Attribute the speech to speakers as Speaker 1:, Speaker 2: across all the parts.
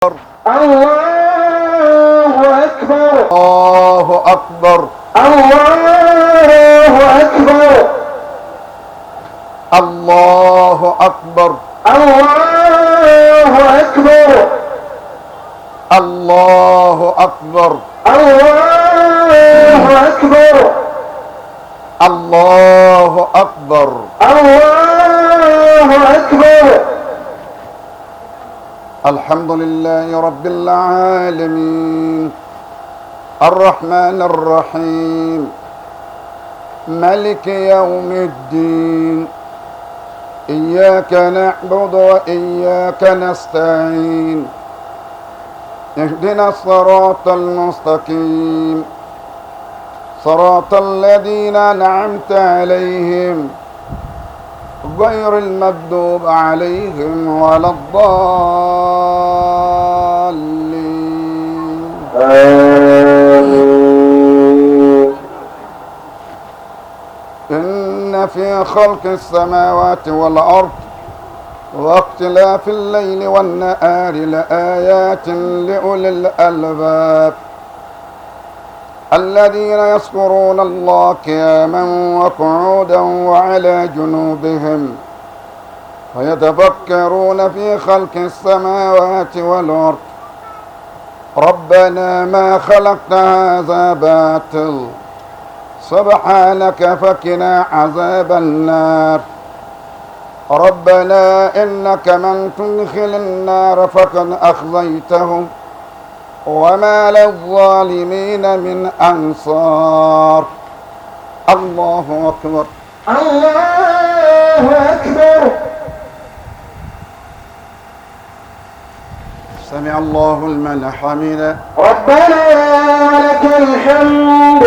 Speaker 1: الله أكبر
Speaker 2: الله أكبر
Speaker 1: الله أكبر
Speaker 2: الله أكبر
Speaker 1: الله أكبر
Speaker 2: الله أكبر
Speaker 1: الله أكبر
Speaker 2: الله أكبر
Speaker 1: الله أكبر.
Speaker 2: الحمد لله رب العالمين الرحمن الرحيم مالك يوم الدين إياك نعبد وإياك نستعين اهدنا الصراط المستقيم صراط الذين أنعمت عليهم غير المغضوب عليهم ولا الضالين
Speaker 1: آمين.
Speaker 2: إن في خلق السماوات والأرض واختلاف الليل والنهار لآيات لأولي الألباب الذين يذكرون الله قياما وقعودا وعلى جنوبهم ويتفكرون في خلق السماوات والأرض ربنا ما خلقت هذا باطل سبحانك فقنا عذاب النار ربنا إنك من تدخل النار فقد أخزيته وما للظالمين من أنصار. الله أكبر
Speaker 1: الله أكبر.
Speaker 2: سمع الله لمن حمده
Speaker 1: ربنا لك الحمد.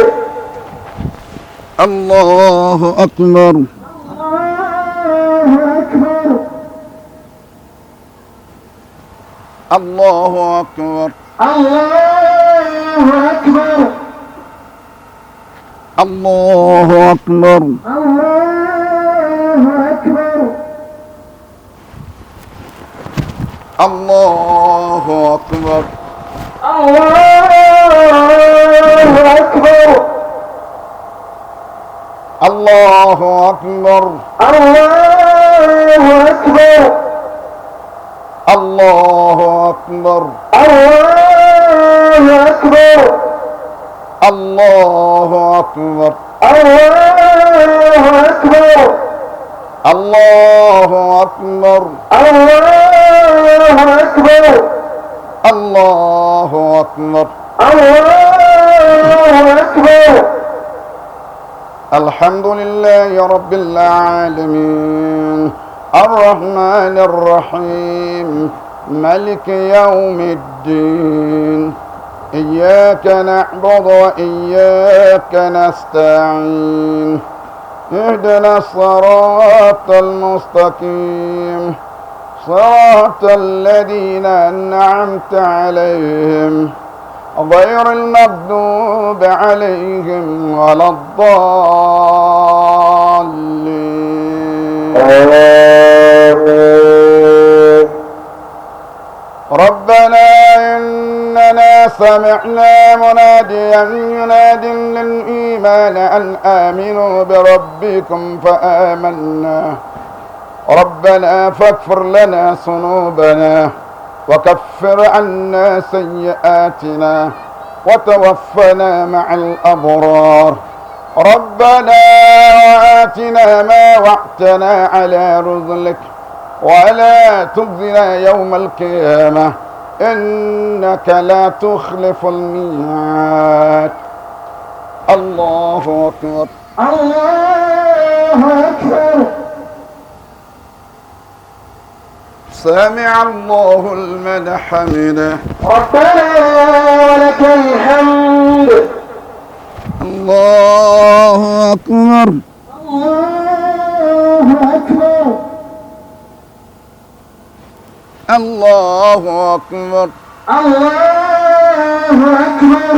Speaker 2: الله أكبر
Speaker 1: الله أكبر.
Speaker 2: الله أكبر
Speaker 1: الله أكبر.
Speaker 2: الله أكبر
Speaker 1: الله أكبر.
Speaker 2: الله أكبر
Speaker 1: الله أكبر.
Speaker 2: الله أكبر
Speaker 1: الله أكبر.
Speaker 2: الله أكبر
Speaker 1: الله أكبر.
Speaker 2: الله أكبر
Speaker 1: الله أكبر.
Speaker 2: الله أكبر
Speaker 1: الله أكبر.
Speaker 2: الله أكبر
Speaker 1: الله أكبر.
Speaker 2: الحمد لله رب العالمين الرحمن الرحيم مالك يوم الدين إياك نعبد وإياك نستعين اهدنا الصراط المستقيم صراط الذين أنعمت عليهم غير المغضوب عليهم ولا الضالين. ربنا إننا سمعنا مناديا ينادي للإيمان أن آمنوا بربكم فآمنا ربنا فاغفر لنا ذنوبنا وكفر عنا سيئاتنا وتوفنا مع الأبرار ربنا وآتنا ما وعدتنا على رسلك ولا تخزنا يوم القيامة إنك لا تخلف الميعاد. الله أكبر
Speaker 1: الله أكبر.
Speaker 2: سمع الله لمن حمده
Speaker 1: ربنا ولك الحمد.
Speaker 2: الله أكبر
Speaker 1: الله أكبر.
Speaker 2: الله أكبر
Speaker 1: الله أكبر.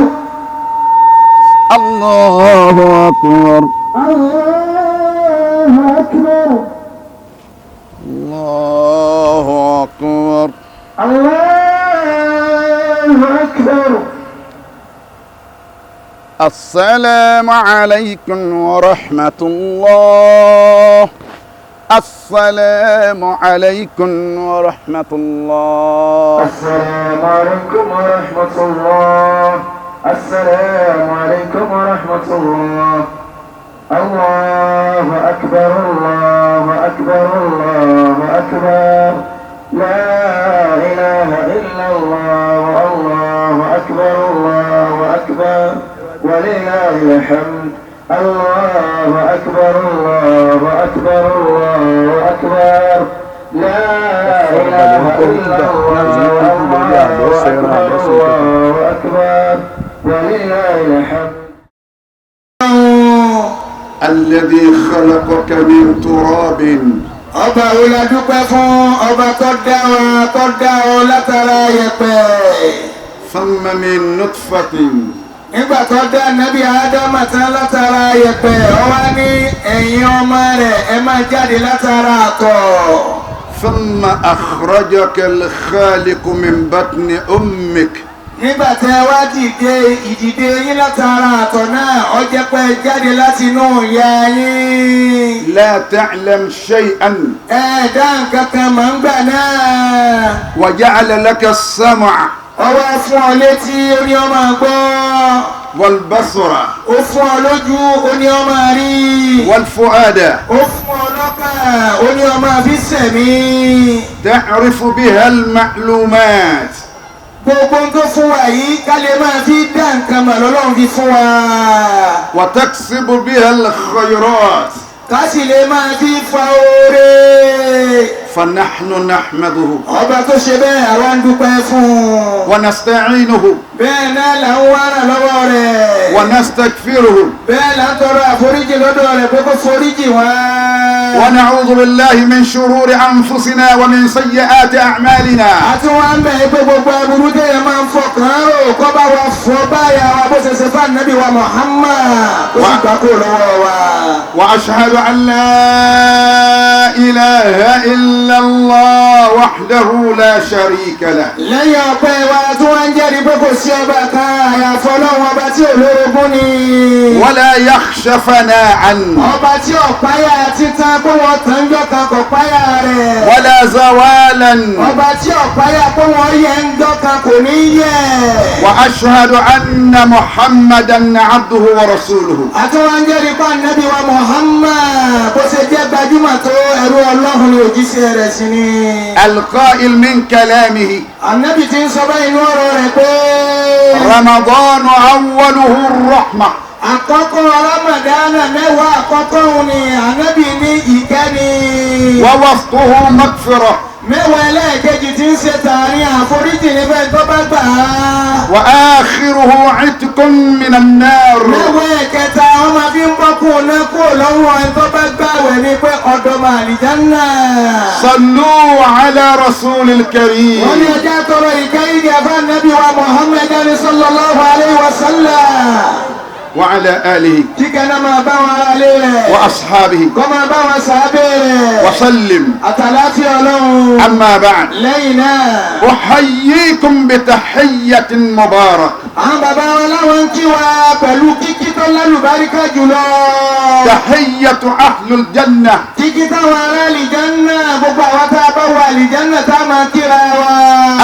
Speaker 2: الله أكبر
Speaker 1: الله أكبر.
Speaker 2: الله أكبر
Speaker 1: الله الله أكبر.
Speaker 2: السلام عليكم ورحمة الله. السلام عليكم ورحمة الله.
Speaker 1: السلام عليكم ورحمة الله. السلام عليكم ورحمة الله. الله أكبر الله أكبر الله أكبر. لا إله إلا الله. الله أكبر الله أكبر ولله الحمد. الله أكبر الله أكبر الله أكبر. لا إله إلا الله. الله أكبر الله أكبر ولله الحمد.
Speaker 2: الذي خلقك من تراب.
Speaker 1: ọba wo la dúpẹ́ fún ọba tó dá ọ látara yẹ̀pẹ̀.
Speaker 2: ثم من نطفة.
Speaker 1: nígbà tó dá nábì ádámà tán látara yẹ̀pẹ̀ ó wá ní ẹ̀yin ọmọ rẹ̀ ẹ máa jáde látara àtọ̀.
Speaker 2: ثم أخرجك الخالق من بطن أمك.
Speaker 1: nígbà tẹ wá dìde ìdìde yín látara àtọ̀ náà ó jẹ́ pé jáde láti inú ìyá yín.
Speaker 2: لا تعلم شيئا.
Speaker 1: ẹ̀ẹ́dá nǹkan kan mọ̀ ń gbà náà.
Speaker 2: وجعل لك السمع.
Speaker 1: ó wá fún ọ létí ó ní ó máa gbọ́.
Speaker 2: والبصر.
Speaker 1: ó fún ọ lójú ó ní ó máa rí.
Speaker 2: والفؤاد.
Speaker 1: ó fún ọ lọ́kàn ó ní ó máa fi sẹ̀mí.
Speaker 2: تعرف بها المعلومات.
Speaker 1: gbogbo tó fún wa yìí ká lè máa fi dá nǹkan mọ̀ lọ́lọ́run fi fún wa.
Speaker 2: وتكسب بها الخيرات.
Speaker 1: ká sì lè máa fi fa oore.
Speaker 2: فنحن نحمده
Speaker 1: ọba tó ṣe bẹ́ẹ̀ àwa ń dúpẹ́ fún un.
Speaker 2: ونستعينه
Speaker 1: bẹ́ẹ̀ náà là ń wá ràn lọ́wọ́ rẹ̀.
Speaker 2: ونستغفره
Speaker 1: bẹ́ẹ̀ là ń tọrọ àforíjì lọ́dọ̀ rẹ̀ pé kó foríjì wá.
Speaker 2: ونعوذ بالله من شرور أنفسنا ومن سيئات أعمالنا.
Speaker 1: àti wọn ń bẹ̀ pé gbogbo aburú tẹ̀yẹ máa ń fọkàn rò kọ́ bá wa fọ báyà wa bó ṣe ṣe fún ànábì wa Muhammad ó sì gbà kó lọ́wọ́ wa.
Speaker 2: وأشهد أن لا إله إلا الله وحده لا شريك له.
Speaker 1: lẹ́yìn ọpẹ́ wa tí wọ́n ń jẹ́rìí pé kò sí ọba kan àyàfọ́ Ọlọ́run ọba tí olórogún ni.
Speaker 2: ولا يخشى فناعا.
Speaker 1: ọba tí ọ̀páyà títan pé wọ́n tàn ń jọ́kan kò páyà rẹ̀.
Speaker 2: ولا زوالا.
Speaker 1: ọba tí ọ̀páyà pé wọ́n yẹ ń jọ́kan kò ní yẹ.
Speaker 2: وأشهد أن محمدا عبده ورسوله.
Speaker 1: àti wọ́n ń jẹ́rìí pé ànábì wa Muhammad bó ṣe jẹ́ gbajúmọ̀ tó ẹrú Ọlọ́run ni òjíṣẹ́ rẹ̀ sí ni.
Speaker 2: القائل من كلامه
Speaker 1: ànábì tí ń sọ báyìí ní ọ̀rọ̀ rẹ̀ pé.
Speaker 2: رمضان أوله الرحمة.
Speaker 1: àkọ́kọ́ Ramadana mẹ́wàá àkọ́kọ́ òun ni ànábì ní ìkẹ́ni.
Speaker 2: ووسطه مغفرة.
Speaker 1: mẹ́wàá ẹlẹ́ẹ̀kejì tí ń ṣe tààrin àforíjì níbẹ̀ tó bá gbà á.
Speaker 2: وآخره عتق من النار.
Speaker 1: mẹ́wàá ẹ̀kẹta wọ́n máa fi ń bọ́kùn náà kúrò lọ́wọ́ ẹni tó bá gbàwẹ̀ ní pé ọ̀dọ̀ màlìjánà.
Speaker 2: صلوا على رسول
Speaker 1: wọ́n ní
Speaker 2: الكريم
Speaker 1: ẹjẹ́ tọrọ ìkẹ́yìn ẹ̀fọ́ ànábì wa Muhammad sallallahu alayhi wa sallam.
Speaker 2: وعلى آله
Speaker 1: kíkẹ́ náà máa bá wọn alẹ́ rẹ̀.
Speaker 2: وأصحابه
Speaker 1: kọ́ máa bá wọn sábẹ́ rẹ̀.
Speaker 2: وسلم.
Speaker 1: àtàláfíà Ọlọ́run.
Speaker 2: أما بعد
Speaker 1: lẹ́yìn náà.
Speaker 2: أحييكم بتحية مباركة.
Speaker 1: àwọn bàbá wọn láwọn ń kí wa pẹ̀lú kíkí tó lálùbáríkà jùlọ.
Speaker 2: تحية أهل الجنة.
Speaker 1: kíkí táwọn ará àlìjánná gbogbo àwọn tá a bá wọ àlìjánná tá a máa kíra wa.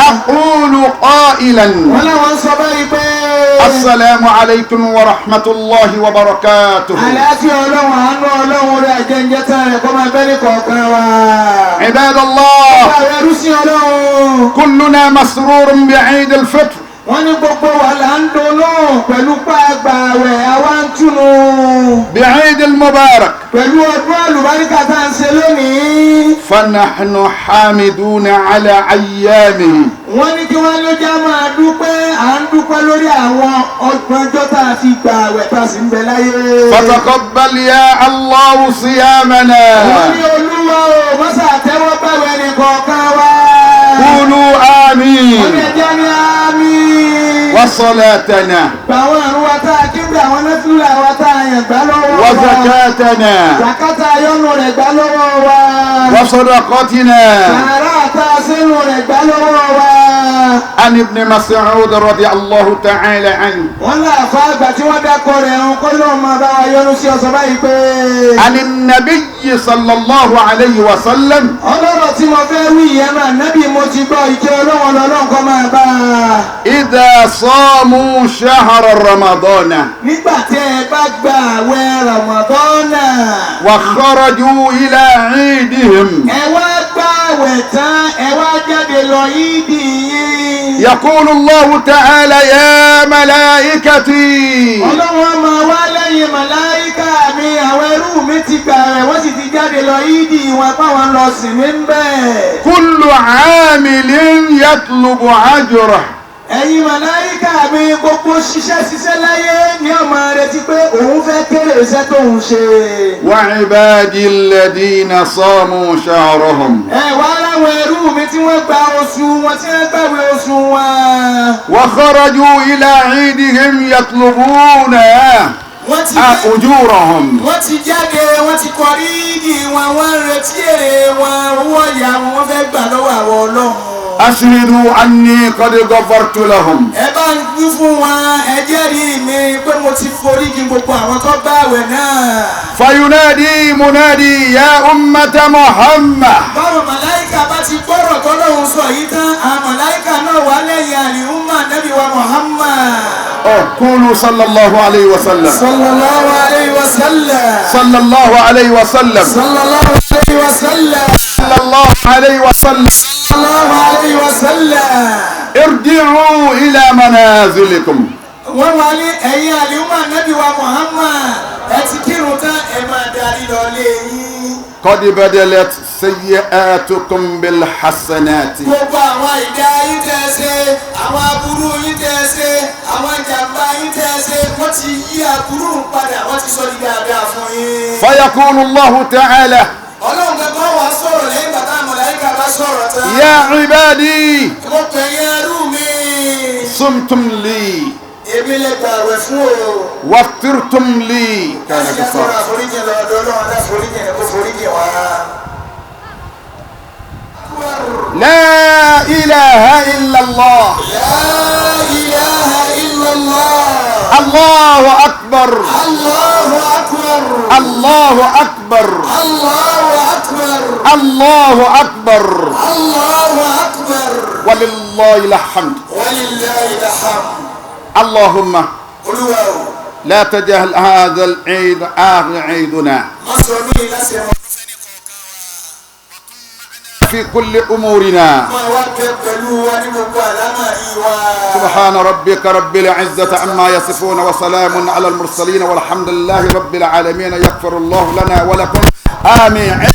Speaker 2: أقول قائلا
Speaker 1: wọ́n láwọn sọ báyìí pé.
Speaker 2: السلام عليكم ورحمة الله وبركاته.
Speaker 1: àlàáfíà Ọlọ́run àánú Ọlọ́run rẹ̀ àjẹjẹ tán rẹ̀ kọ́ máa bẹ́ ní kọ̀ọ̀kan wa.
Speaker 2: عباد الله
Speaker 1: àwọn ẹrú sí Ọlọ́run.
Speaker 2: كلنا مسرور بعيد الفطر.
Speaker 1: wọ́n ní gbogbo wa là ń dunnú pẹ̀lú pàgbà àwẹ̀ àwa ń túnú.
Speaker 2: بعيد المبارك.
Speaker 1: pẹ̀lú ọdún àlùbáríkà tá à ń ṣe lónìí.
Speaker 2: فنحن حامدون على أيامه.
Speaker 1: wọ́n ní kí wọ́n ló já máa dúpẹ́ à ń dúpẹ́ lórí àwọn ọgbọ̀njọ́ tá a fi gbà àwẹ̀ tá a sì ń bẹ láyé.
Speaker 2: فتقبل يا الله صيامنا.
Speaker 1: wọ́n ní Olúwa o mọ́sà tẹ́wọ́ bẹ̀rẹ̀ ní kọ̀ọ̀kan wa.
Speaker 2: قولوا آمين.
Speaker 1: wọ́n ní ẹjẹ́ ní àmín.
Speaker 2: وصلاتنا
Speaker 1: gbàwọn àrùn wa tá a kí bí àwọn nẹ́fìlà wa tá a yàn gbá lọ́wọ́ wa.
Speaker 2: وزكاتنا
Speaker 1: zakata ayọ́nu rẹ̀ gbá lọ́wọ́ wa.
Speaker 2: وصدقتنا
Speaker 1: sàárà tá a ṣe ń rẹ̀ gbá lọ́wọ́ wa.
Speaker 2: عن ابن مسعود رضي الله تعالى عنه
Speaker 1: wọ́n lọ àfa àgbà tí wọ́n dákọ̀ rẹ̀ ń kọ́ ló máa bá wa yọ́nú sí ọ̀sán báyìí pé.
Speaker 2: عن النبي صلى الله عليه وسلم
Speaker 1: ọlọ́rọ̀ tí mo fẹ́ wí yẹn náà nábì mo ti gbọ́ ìjẹ́ ọlọ́wọ́n lọ́lọ́run kọ́ máa bá a.
Speaker 2: إذا صاموا شهر رمضان
Speaker 1: nígbà tí ẹ bá gba àwẹ̀ Ramadana.
Speaker 2: وخرجوا إلى عيدهم
Speaker 1: ẹ wá gba àwẹ̀ tán ẹ wá jáde lọ yídì yín.
Speaker 2: يقول الله تعالى يا ملائكتي
Speaker 1: ọlọ́wọ́n máa wá lẹ́yìn màláíkà mi àwọn ẹrú mi ti gbà rẹ̀ wọ́n sì ti jáde lọ yídì wọn páwọn lọ sí mi ń bẹ̀.
Speaker 2: كل عامل يطلب أجره
Speaker 1: ẹ̀yin màláíkà mi gbogbo ṣiṣẹ́ láyé ní ọmọ rẹ̀ ti pé òun fẹ́ kéré iṣẹ́ tó ń ṣe.
Speaker 2: وعبادي الذين صاموا شهرهم
Speaker 1: ẹ wá láwọn ẹrú mi tí wọ́n gba oṣù wọn tí wọ́n gbàwé oṣù wọn.
Speaker 2: وخرجوا إلى عيدهم يطلبون أجورهم
Speaker 1: wọ́n ti jáde wọ́n ti kọrí ìdí wọn wọ́n ń retí èrè wọn owó ọ̀yà wọn wọ́n fẹ́ gbà lọ́wọ́ àwọn ọlọ́run.
Speaker 2: أشهدوا أني قد غفرت لهم
Speaker 1: ẹ bá ń gbú fún wọn ẹ jẹ́rìí mi pé mo ti foríjì gbogbo àwọn tó bá àwẹ̀ náà.
Speaker 2: فينادي منادي يا أمة محمد
Speaker 1: báwọn màláìkà bá ti gbọ́rọ̀ tọ́lọ́hún sọ yìí tán àwọn màláìkà náà wà lẹ́yìn àlìhùnmá nábì wa Muhammad.
Speaker 2: قولوا صلى الله عليه وسلم
Speaker 1: sallallahu alayhi wa sallam.
Speaker 2: صلى الله عليه وسلم
Speaker 1: sallallahu alayhi wa sallam.
Speaker 2: صلى الله عليه وسلم
Speaker 1: sallallahu alayhi wa sallam.
Speaker 2: ارجعوا إلى منازلكم
Speaker 1: wọ́n wá ní ẹ̀yin àlìhùnmá nábì wa Muhammad ẹ ti kírun tán ẹ máa darí lọ lé yín.
Speaker 2: قد بدلت سيئاتكم بالحسنات
Speaker 1: gbogbo àwọn ìdá yín tẹ́ ṣe àwọn aburú yín tẹ́ ṣe àwọn ìjàmbá yín tẹ́ ṣe wọ́n ti yí aburú padà wọ́n ti sọ di dáadáa fún yín.
Speaker 2: فيقول الله تعالى
Speaker 1: ọlọ́run kankan wà sọ̀rọ̀ lẹ́yìn bàtà màláíkà bá sọ̀rọ̀ tán.
Speaker 2: يا عبادي
Speaker 1: mo pè yín ẹrú mi.
Speaker 2: صمتم لي
Speaker 1: èmi lè gbààwẹ̀ fún o.
Speaker 2: وافطرتم لي كان
Speaker 1: káṣíkà sọ̀rọ̀
Speaker 2: كفارا
Speaker 1: àforíjì lọ́dọ̀ ọlọ́run dá foríjì ẹ̀ kó foríjì wá.
Speaker 2: لا إله إلا الله
Speaker 1: La ilaha illallah.
Speaker 2: الله أكبر
Speaker 1: Allahu akbar.
Speaker 2: الله أكبر
Speaker 1: Allahu akbar.
Speaker 2: الله أكبر
Speaker 1: Allahu akbar.
Speaker 2: ولله الحمد
Speaker 1: Walillahi alhamd.
Speaker 2: اللهم
Speaker 1: Olúwa o,
Speaker 2: لا تجهل هذا العيد آخر عيدنا
Speaker 1: má sọ mí láti ẹ̀wọ̀n
Speaker 2: في كل أمورنا
Speaker 1: máa wá bẹ pẹ̀lú wa ní gbogbo àlámọ̀rí wa.
Speaker 2: سبحان ربك رب العزة عما يصفون وسلام على المرسلين والحمد لله رب العالمين يغفر الله لنا ولكم آمين.